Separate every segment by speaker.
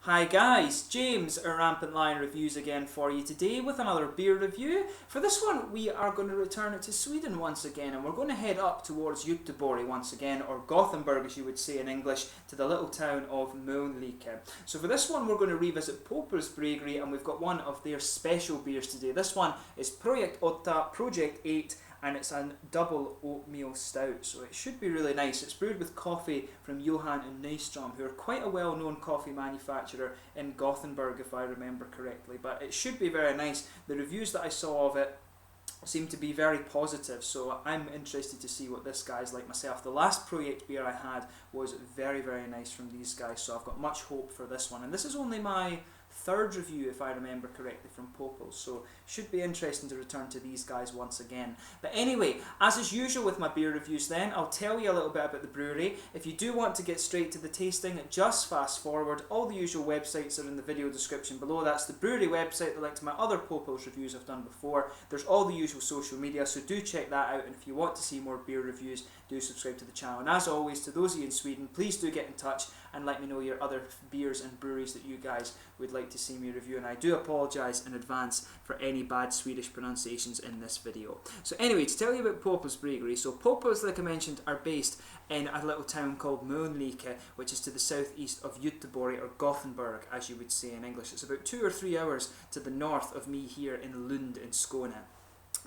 Speaker 1: Hi guys, James at RampantLionReviews again for you today with another beer review. For this one we are going to return to Sweden once again, and we're going to head up towards Göteborg once again, or Gothenburg as you would say in English, to the little town of Mölnlycke. So for this one we're going to revisit Poppels Bryggeri, and we've got one of their special beers today. This one is Projekt 8, and it's a double oatmeal stout, so it should be really nice. It's brewed with coffee from Johan and Nyström, who are quite a well-known coffee manufacturer in Gothenburg if I remember correctly, but it should be very nice. The reviews that I saw of it seem to be very positive, so I'm interested to see what this guy's like myself. The last Projekt beer I had was very nice from these guys, so I've got much hope for this one, and this is only my third review if I remember correctly from Poppels, so should be interesting to return to these guys once again. But anyway, as is usual with my beer reviews then, I'll tell you a little bit about the brewery. If you do want to get straight to the tasting, just fast forward. All the usual websites are in the video description below. That's the brewery website, the link to my other Poppels reviews I've done before. There's all the usual social media, so do check that out, and if you want to see more beer reviews, do subscribe to the channel. And as always, to those of you in Sweden, please do get in touch and let me know your other beers and breweries that you guys would like to see me review, and I do apologise in advance for any bad Swedish pronunciations in this video. So anyway, to tell you about Poppels Bryggeri, so Poppels, like I mentioned, are based in a little town called Mölnlycke, which is to the southeast of Göteborg, or Gothenburg as you would say in English. It's about 2 or 3 hours to the north of me here in Lund in Skåne.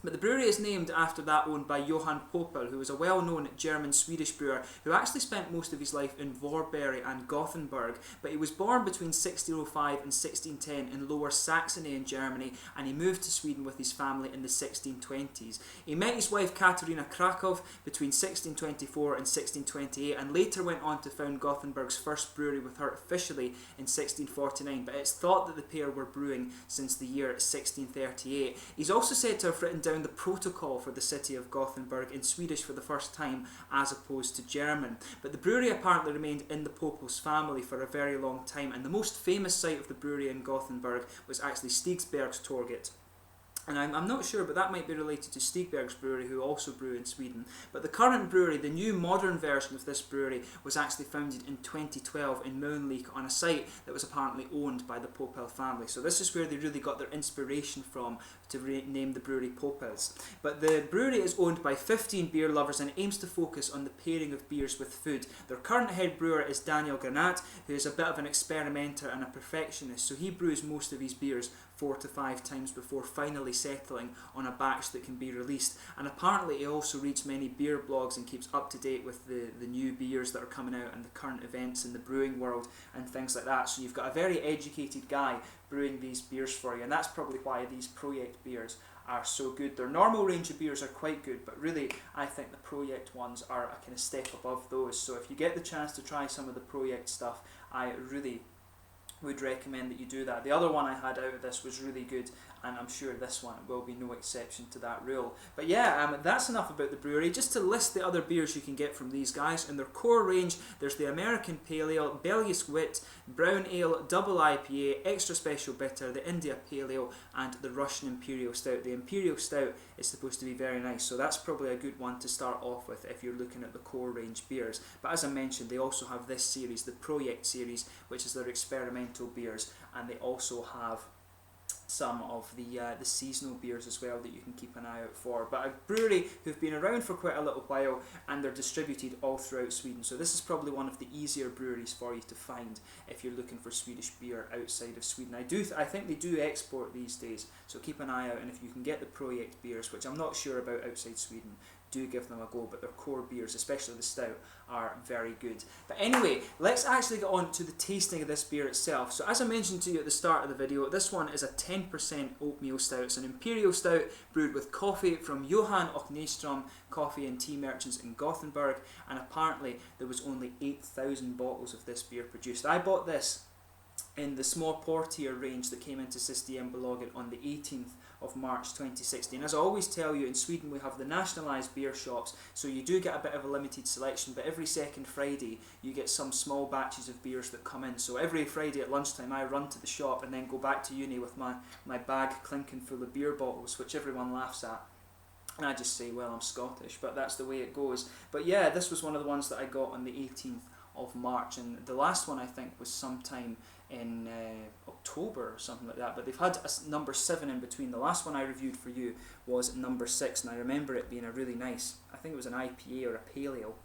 Speaker 1: But the brewery is named after that owned by Johan Poppel, who was a well-known German-Swedish brewer who actually spent most of his life in Varberg and Gothenburg, but he was born between 1605 and 1610 in Lower Saxony in Germany, and he moved to Sweden with his family in the 1620s. He met his wife Katarina Krakow between 1624 and 1628, and later went on to found Gothenburg's first brewery with her officially in 1649, but it's thought that the pair were brewing since the year 1638. He's also said to have written down the protocol for the city of Gothenburg in Swedish for the first time as opposed to German. But the brewery apparently remained in the Poppels family for a very long time, and the most famous site of the brewery in Gothenburg was actually Stigsbergs Torget. And I'm not sure, but that might be related to Stigberg's brewery, who also brew in Sweden. But the current brewery, the new modern version of this brewery, was actually founded in 2012 in Mölnlycke on a site that was apparently owned by the Poppel family. So this is where they really got their inspiration from to name the brewery Poppels. But the brewery is owned by 15 beer lovers and aims to focus on the pairing of beers with food. Their current head brewer is Daniel Granat, who is a bit of an experimenter and a perfectionist, so he brews most of his beers 4 to 5 times before finally settling on a batch that can be released. And apparently he also reads many beer blogs and keeps up to date with the new beers that are coming out and the current events in the brewing world and things like that. So you've got a very educated guy brewing these beers for you, and that's probably why these Projekt beers are so good. Their normal range of beers are quite good, but really I think the Projekt ones are a kind of step above those. So if you get the chance to try some of the Projekt stuff, I really would recommend that you do that. The other one I had out of this was really good, and I'm sure this one will be no exception to that rule. But yeah, that's enough about the brewery. Just to list the other beers you can get from these guys. In their core range, there's the American Pale Ale, Belgisch Wit, Brown Ale, Double IPA, Extra Special Bitter, the India Pale Ale, and the Russian Imperial Stout. The Imperial Stout is supposed to be very nice, so that's probably a good one to start off with if you're looking at the core range beers. But as I mentioned, they also have this series, the Projekt series, which is their experimental beers, and they also have some of the seasonal beers as well that you can keep an eye out for. But a brewery who've been around for quite a little while, and they're distributed all throughout Sweden, so this is probably one of the easier breweries for you to find if you're looking for Swedish beer outside of Sweden. I think they do export these days, so keep an eye out, and if you can get the Projekt beers, which I'm not sure about outside Sweden, do give them a go, but their core beers, especially the stout, are very good. But anyway, let's actually get on to the tasting of this beer itself. So as I mentioned to you at the start of the video, this one is a 10% oatmeal stout. It's an imperial stout brewed with coffee from Johan och Nyström coffee and tea merchants in Gothenburg, and apparently there was only 8,000 bottles of this beer produced. I bought this in the small portier range that came into Systembolaget on the 18th of March 2016. As I always tell you, in Sweden we have the nationalised beer shops, so you do get a bit of a limited selection, but every second Friday you get some small batches of beers that come in. So every Friday at lunchtime I run to the shop and then go back to uni with my bag clinking full of beer bottles, which everyone laughs at. And I just say, well, I'm Scottish, but that's the way it goes. But yeah, this was one of the ones that I got on the 18th of March, and the last one I think was sometime in October or something like that, but they've had a number 7 in between. The last one I reviewed for you was number 6, and I remember it being a really nice, I think it was an IPA or a pale ale,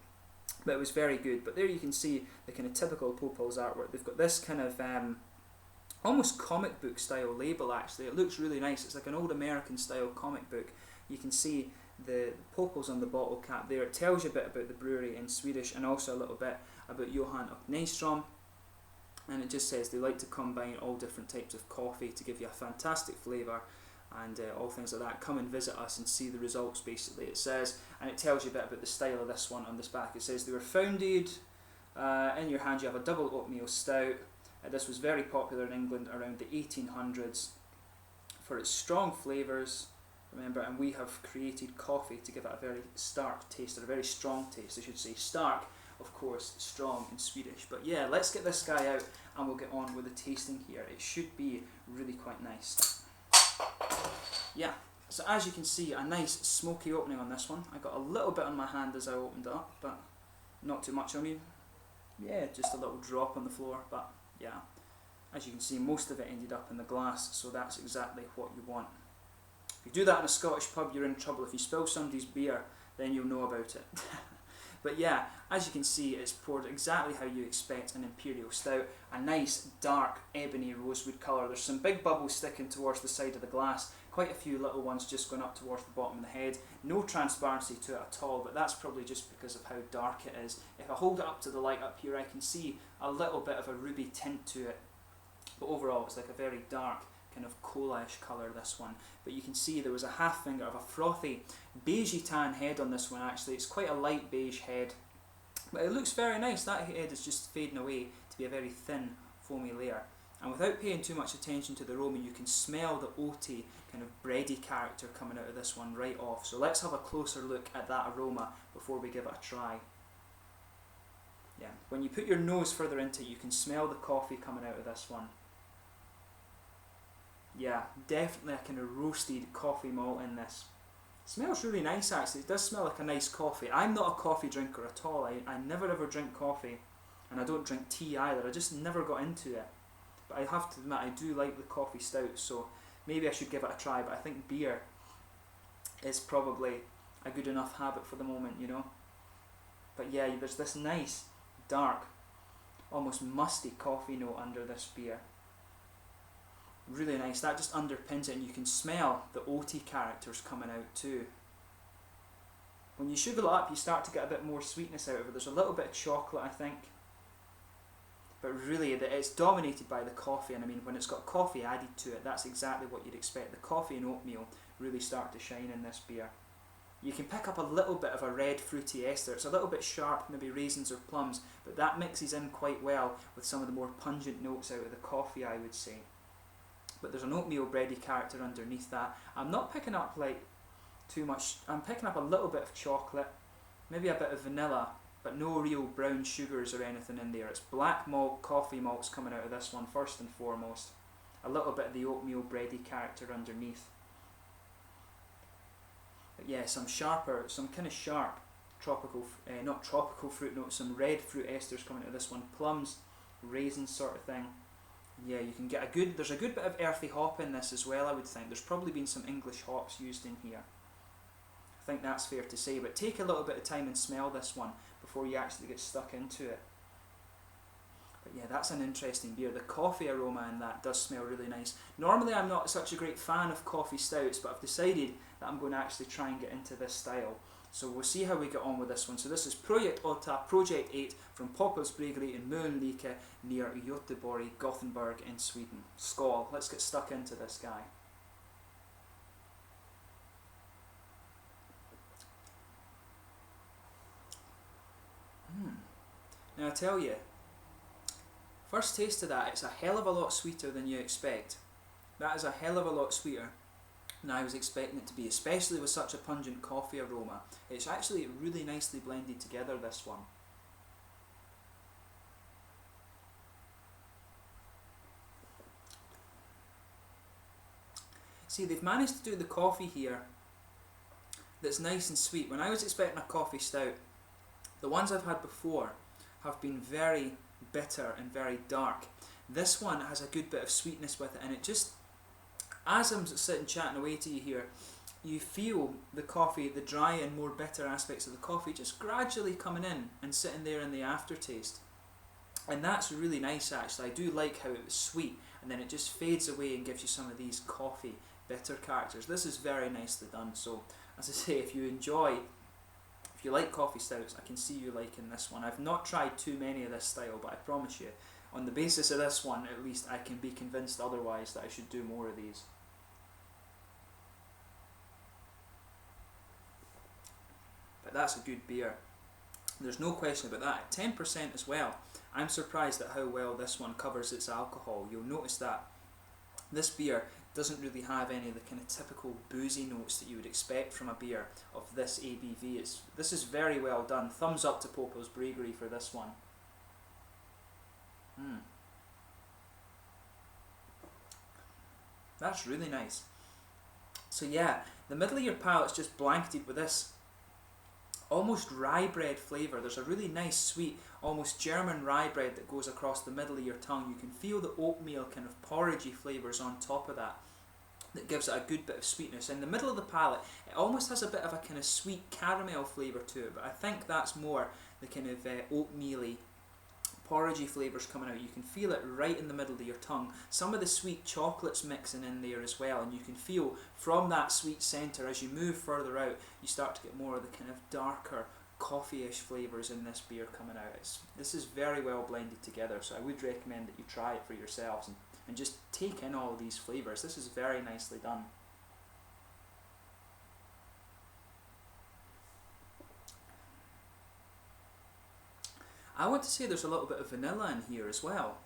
Speaker 1: but it was very good. But there you can see the kind of typical Poppels artwork. They've got this kind of almost comic book style label. Actually, it looks really nice. It's like an old American style comic book. You can see the Poppels on the bottle cap there. It tells you a bit about the brewery in Swedish, and also a little bit about Johan och Nyström. And it just says they like to combine all different types of coffee to give you a fantastic flavour, and all things like that. Come and visit us and see the results, basically, it says. And it tells you a bit about the style of this one on this back. It says they were founded, in your hand you have a double oatmeal stout. This was very popular in England around the 1800s for its strong flavours, remember, and we have created coffee to give it a very stark taste, or a very strong taste I should say. Stark, of course, strong in Swedish. But yeah, let's get this guy out and we'll get on with the tasting here. It should be really quite nice. Yeah, so as you can see, a nice smoky opening on this one. I got a little bit on my hand as I opened it up, but not too much on me. Yeah, just a little drop on the floor, but yeah, as you can see, most of it ended up in the glass, so that's exactly what you want. If you do that in a Scottish pub, you're in trouble. If you spill somebody's beer, then you'll know about it. But yeah, as you can see, it's poured exactly how you expect an imperial stout. A nice dark ebony rosewood colour. There's some big bubbles sticking towards the side of the glass, quite a few little ones just going up towards the bottom of the head. No transparency to it at all, but that's probably just because of how dark it is. If I hold it up to the light up here, I can see a little bit of a ruby tint to it, but overall it's like a very dark kind of cola-ish colour, this one. But you can see there was a half finger of a frothy beigey tan head on this one. Actually, it's quite a light beige head, but it looks very nice. That head is just fading away to be a very thin foamy layer, and without paying too much attention to the aroma, you can smell the oaty kind of bready character coming out of this one right off. So let's have a closer look at that aroma before we give it a try. Yeah, when you put your nose further into it, you can smell the coffee coming out of this one. Yeah, definitely a kind of roasted coffee malt in this. It smells really nice, actually. It does smell like a nice coffee. I'm not a coffee drinker at all. I never ever drink coffee, and I don't drink tea either. I just never got into it. But I have to admit, I do like the coffee stout, so maybe I should give it a try. But I think beer is probably a good enough habit for the moment, you know. But yeah, there's this nice, dark, almost musty coffee note under this beer. Really nice. That just underpins it, and you can smell the oaty characters coming out too. When you sugar it up, you start to get a bit more sweetness out of it. There's a little bit of chocolate, I think, but really it's dominated by the coffee. And I mean, when it's got coffee added to it, that's exactly what you'd expect. The coffee and oatmeal really start to shine in this beer. You can pick up a little bit of a red fruity ester. It's a little bit sharp, maybe raisins or plums, but that mixes in quite well with some of the more pungent notes out of the coffee, I would say. But there's an oatmeal bready character underneath that. I'm not picking up like too much. I'm picking up a little bit of chocolate, maybe a bit of vanilla, but no real brown sugars or anything in there. It's black malt, coffee malts coming out of this one first and foremost. A little bit of the oatmeal bready character underneath. But yeah, some kind of sharp tropical, not tropical fruit notes, some red fruit esters coming out of this one. Plums, raisins sort of thing. Yeah, you can get there's a good bit of earthy hop in this as well, I would think. There's probably been some English hops used in here. I think that's fair to say, but take a little bit of time and smell this one before you actually get stuck into it. But yeah, that's an interesting beer. The coffee aroma in that does smell really nice. Normally I'm not such a great fan of coffee stouts, but I've decided that I'm going to actually try and get into this style. So we'll see how we get on with this one. So this is Projekt 8 from Poppels Bryggeri in Mölnlycke near Göteborg, Gothenburg in Sweden. Skål. Let's get stuck into this guy. Now I tell you, first taste of that, it's a hell of a lot sweeter than you expect. That is a hell of a lot sweeter than I was expecting it to be, especially with such a pungent coffee aroma. It's actually really nicely blended together, this one. See, they've managed to do the coffee here that's nice and sweet. When I was expecting a coffee stout, the ones I've had before have been very bitter and very dark. This one has a good bit of sweetness with it, and it just, as I'm sitting chatting away to you here, you feel the coffee, the dry and more bitter aspects of the coffee just gradually coming in and sitting there in the aftertaste. And that's really nice actually. I do like how it was sweet and then it just fades away and gives you some of these coffee bitter characters. This is very nicely done. So as I say, if you like coffee stouts, I can see you liking this one. I've not tried too many of this style, but I promise you, on the basis of this one at least, I can be convinced otherwise that I should do more of these. But that's a good beer. There's no question about that. 10% as well. I'm surprised at how well this one covers its alcohol. You'll notice that this beer doesn't really have any of the kind of typical boozy notes that you would expect from a beer of this ABV. This is very well done. Thumbs up to Poppels Bryggeri for this one. That's really nice. So yeah, the middle of your palate's just blanketed with this almost rye bread flavour. There's a really nice sweet, almost German rye bread that goes across the middle of your tongue. You can feel the oatmeal kind of porridgey flavours on top of that. That gives it a good bit of sweetness. In the middle of the palate, it almost has a bit of a kind of sweet caramel flavour to it, but I think that's more the kind of oatmeal-y, porridgey flavours coming out. You can feel it right in the middle of your tongue. Some of the sweet chocolates mixing in there as well, and you can feel from that sweet centre, as you move further out, you start to get more of the kind of darker, coffee-ish flavours in this beer coming out. This is very well blended together, so I would recommend that you try it for yourselves and just take in all of these flavours. This is very nicely done. I want to say there's a little bit of vanilla in here as well.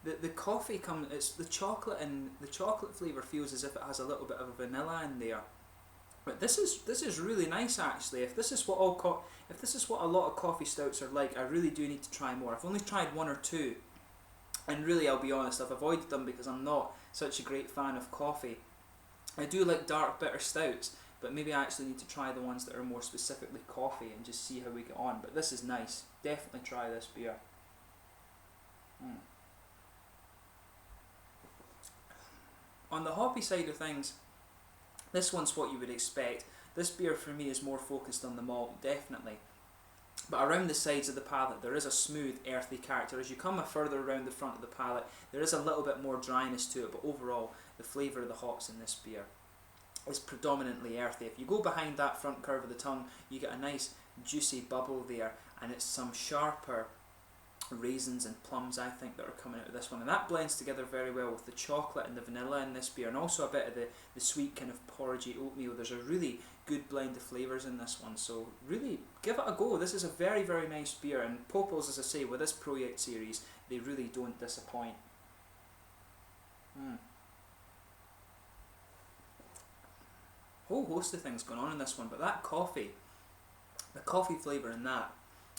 Speaker 1: The coffee it's the chocolate, and the chocolate flavour feels as if it has a little bit of vanilla in there. But this is really nice actually. If this is what a lot of coffee stouts are like, I really do need to try more. I've only tried one or two, and really, I'll be honest, I've avoided them because I'm not such a great fan of coffee. I do like dark bitter stouts, but maybe I actually need to try the ones that are more specifically coffee and just see how we get on. But this is nice. Definitely try this beer. On the hoppy side of things, this one's what you would expect. This beer for me is more focused on the malt, definitely. But around the sides of the palate there is a smooth earthy character. As you come further around the front of the palate, there is a little bit more dryness to it, but overall the flavour of the hops in this beer is predominantly earthy. If you go behind that front curve of the tongue, you get a nice juicy bubble there, and it's some sharper raisins and plums, I think, that are coming out of this one, and that blends together very well with the chocolate and the vanilla in this beer, and also a bit of the sweet kind of porridgey oatmeal. There's a really good blend of flavours in this one, so really give it a go. This is a very, very nice beer, and Poppels, as I say, with this Projekt series, they really don't disappoint. Whole host of things going on in this one, but that coffee, the coffee flavour in that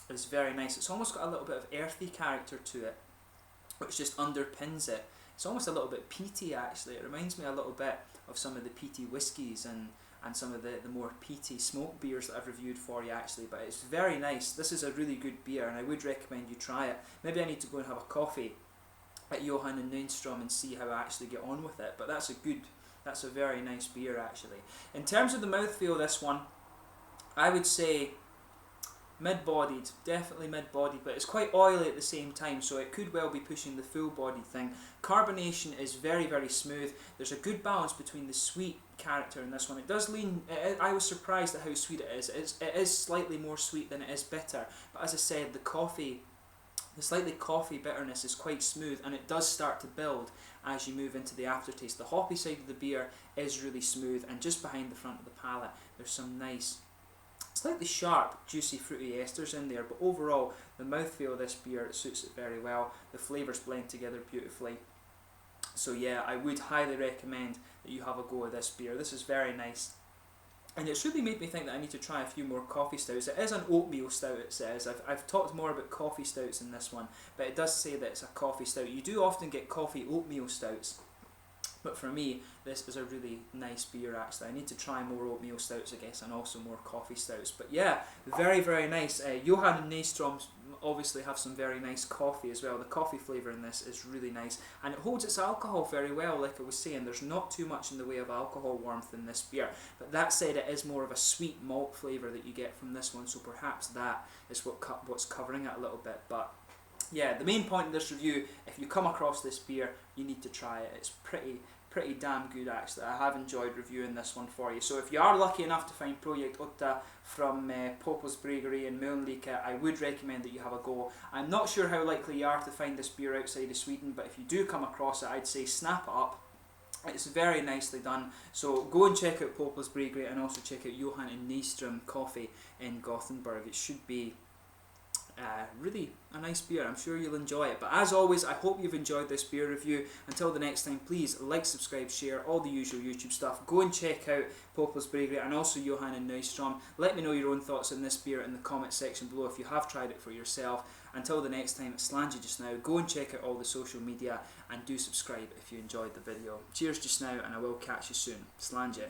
Speaker 1: is very nice. It's almost got a little bit of earthy character to it, which just underpins it. It's almost a little bit peaty actually. It reminds me a little bit of some of the peaty whiskies and some of the more peaty smoke beers that I've reviewed for you actually, but it's very nice. This is a really good beer and I would recommend you try it. Maybe I need to go and have a coffee at Johan and Nynstrom and see how I actually get on with it, but that's a very nice beer actually. In terms of the mouthfeel, this one, I would say mid-bodied, definitely mid-bodied, but it's quite oily at the same time, so it could well be pushing the full-bodied thing. Carbonation is very, very smooth. There's a good balance between the sweet character in this one. It does lean, I was surprised at how sweet it is. It is slightly more sweet than it is bitter, but as I said, the slightly coffee bitterness is quite smooth, and it does start to build as you move into the aftertaste. The hoppy side of the beer is really smooth, and just behind the front of the palate, there's some nice, slightly sharp, juicy, fruity esters in there, but overall, the mouthfeel of this beer suits it very well. The flavours blend together beautifully. So yeah, I would highly recommend that you have a go at this beer. This is very nice. And it's really made me think that I need to try a few more coffee stouts. It is an oatmeal stout, it says. I've talked more about coffee stouts in this one, but it does say that it's a coffee stout. You do often get coffee oatmeal stouts, But for me, this is a really nice beer actually. I need to try more oatmeal stouts, I guess, and also more coffee stouts. But yeah, very, very nice. Johan and Nystrom obviously have some very nice coffee as well. The coffee flavour in this is really nice, and it holds its alcohol very well. Like I was saying, there's not too much in the way of alcohol warmth in this beer. But that said, it is more of a sweet malt flavour that you get from this one, so perhaps that is what's covering it a little bit. But yeah, the main point of this review, if you come across this beer, you need to try it. It's pretty damn good actually. I have enjoyed reviewing this one for you. So if you are lucky enough to find Projekt from Poppels Bryggeri in Mölnlycke, I would recommend that you have a go. I'm not sure how likely you are to find this beer outside of Sweden, but if you do come across it, I'd say snap it up. It's very nicely done. So go and check out Poppels Bryggeri, and also check out Johan and Nystrom Coffee in Gothenburg. It should be really a nice beer. I'm sure you'll enjoy it. But as always, I hope you've enjoyed this beer review. Until the next time, please like, subscribe, share, all the usual YouTube stuff. Go and check out Poppels Bryggeri and also Johan and Nystrom. Let me know your own thoughts on this beer in the comment section below if you have tried it for yourself. Until the next time, it's Slangy just now. Go and check out all the social media and do subscribe if you enjoyed the video. Cheers just now, and I will catch you soon. Slangy.